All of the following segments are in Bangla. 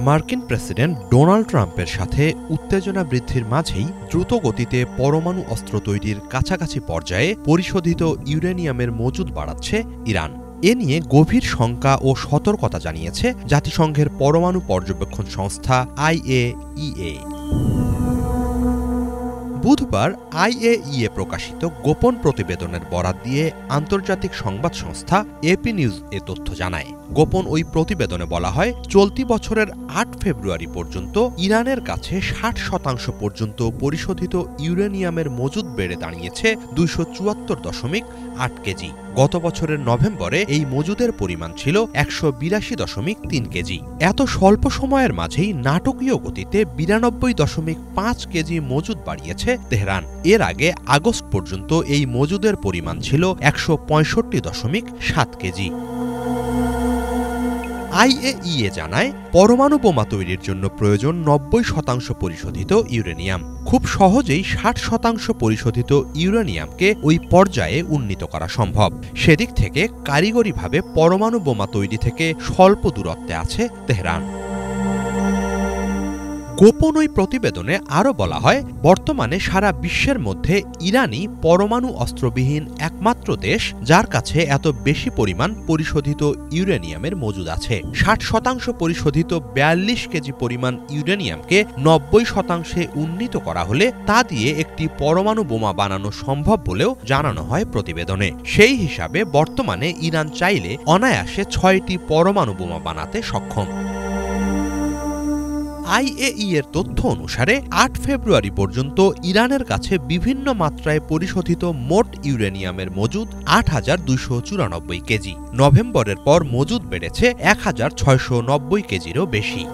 মার্কিন প্রেসিডেন্ট ডোনাল্ড ট্রাম্পের সাথে উত্তেজনা বৃদ্ধির মাঝেই দ্রুত গতিতে পরমাণু অস্ত্র তৈরির কাছাকাছি পর্যায়ে পরিশোধিত ইউরেনিয়ামের মজুদ বাড়াচ্ছে ইরান। এ নিয়ে গভীর শঙ্কা ও সতর্কতা জানিয়েছে জাতিসংঘের পরমাণু পর্যবেক্ষণ সংস্থা IAEA। বুধবার IAEA প্রকাশিত গোপন প্রতিবেদনের বরাত দিয়ে আন্তর্জাতিক সংবাদ সংস্থা AP নিউজ এ তথ্য জানায়। গোপন ওই প্রতিবেদনে বলা হয়, চলতি বছরের ৮ ফেব্রুয়ারি পর্যন্ত ইরানের কাছে ৬০% পর্যন্ত পরিশোধিত ইউরেনিয়ামের মজুদ বেড়ে দাঁড়িয়েছে ২৭৪.৮ কেজি। গত বছরের নভেম্বরে এই মজুদের পরিমাণ ছিল ১৮২.৩ কেজি। এত স্বল্প সময়ের মাঝেই নাটকীয় গতিতে ৯২.৫ কেজি মজুদ বাড়িয়েছে তেহরান। এর আগে আগস্ট পর্যন্ত এই মজুদের পরিমাণ ছিল ১৬৫.৭ কেজি। IAEA জানায়, পরমাণু বোমা তৈরির জন্য প্রয়োজন ৯০% পরিশোধিত ইউরেনিয়াম। খুব সহজেই ৬০% পরিশোধিত ইউরেনিয়ামকে ওই পর্যায়ে উন্নীত করা সম্ভব। সেদিক থেকে কারিগরিভাবে পরমাণু বোমা তৈরি থেকে স্বল্প দূরত্বে আছে তেহরান। গোপন ওই প্রতিবেদনে আরও বলা হয়, বর্তমানে সারা বিশ্বের মধ্যে ইরানই পরমাণু অস্ত্রবিহীন একমাত্র দেশ যার কাছে এত বেশি পরিমাণ পরিশোধিত ইউরেনিয়ামের মজুদ আছে। ৬০% পরিশোধিত ৪২ কেজি পরিমাণ ইউরেনিয়ামকে ৯০% উন্নীত করা হলে তা দিয়ে একটি পরমাণু বোমা বানানো সম্ভব বলেও জানানো হয় প্রতিবেদনে। সেই হিসাবে বর্তমানে ইরান চাইলে অনায়াসে ৬টি পরমাণু বোমা বানাতে সক্ষম। IAEA এর তথ্য অনুসারে ৮ ফেব্রুয়ারি পর্যন্ত ইরানের কাছে বিভিন্ন মাত্রায় পরিশোধিত মোট ইউরেনিয়ামের মজুদ ৮,২৯৪ কেজি। নভেম্বরের পর মজুদ বেড়েছে ১,৬৯০ কেজিরও বেশি।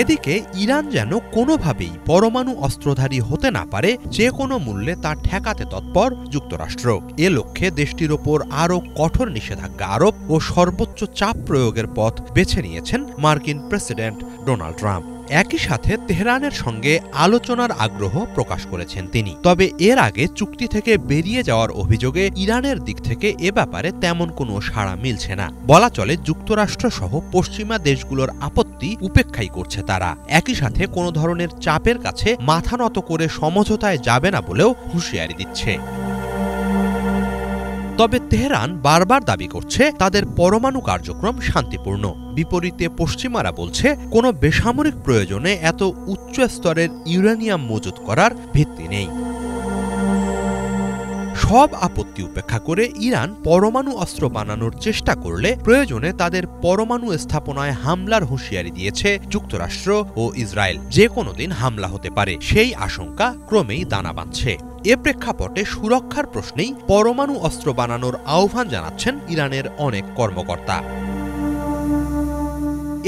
এদিকে ইরান যেন কোনোভাবেই পরমাণু অস্ত্রধারী হতে না পারে, যে কোনো মূল্যে তা ঠেকাতে তৎপর যুক্তরাষ্ট্র। এ লক্ষ্যে দেশটির ওপর আরও কঠোর নিষেধাজ্ঞা আরোপ ও সর্বোচ্চ চাপ প্রয়োগের পথ বেছে নিয়েছেন মার্কিন প্রেসিডেন্ট ডোনাল্ড ট্রাম্প। একই সাথে তেহরানের সঙ্গে আলোচনার আগ্রহ প্রকাশ করেছেন তিনি। তবে এর আগে চুক্তি থেকে বেরিয়ে যাওয়ার অভিযোগে ইরানের দিক থেকে এ ব্যাপারে তেমন কোনো সাড়া মিলছে না। বলা চলে যুক্তরাষ্ট্র সহ পশ্চিমা দেশগুলোর আপত্তি উপেক্ষাই করছে তারা। একই সাথে কোনো ধরনের চাপের কাছে মাথা নত করে সমঝোতায় যাবে না বলেও হুঁশিয়ারি দিচ্ছে। তবে তেহরান বারবার দাবি করছে তাদের পরমাণু কার্যক্রম শান্তিপূর্ণ। বিপরীতে পশ্চিমারা বলছে, কোনো বেসামরিক প্রয়োজনে এত উচ্চ স্তরের ইউরেনিয়াম মজুত করার ভিত্তি নেই। সব আপত্তি উপেক্ষা করে ইরান পরমাণু অস্ত্র বানানোর চেষ্টা করলে প্রয়োজনে তাদের পরমাণু স্থাপনায় হামলার হুঁশিয়ারি দিয়েছে যুক্তরাষ্ট্র ও ইসরায়েল। যে কোনো দিন হামলা হতে পারে, সেই আশঙ্কা ক্রমেই দানা বাঁধছে। এ প্রেক্ষাপটে সুরক্ষার প্রশ্নেই পরমাণু অস্ত্র বানানোর আহ্বান জানাচ্ছেন ইরানের অনেক কর্মকর্তা।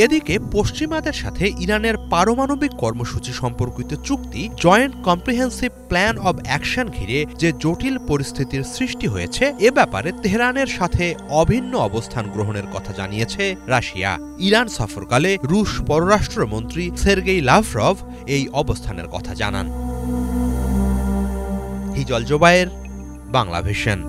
এদিকে পশ্চিমাদের সাথে ইরানের পারমাণবিক কর্মসূচি সম্পর্কিত চুক্তি joint comprehensive plan of action ঘিরে যে জটিল পরিস্থিতির সৃষ্টি হয়েছে, এ ব্যাপারে তেহরানের সাথে অভিন্ন অবস্থান গ্রহণের কথা জানিয়েছে রাশিয়া। ইরান সফরকালে রুশ পররাষ্ট্রমন্ত্রী সের্গেই লাভরভ এই অবস্থানের কথা জানান। হিজল জোবায়ের, বাংলা ভিশন।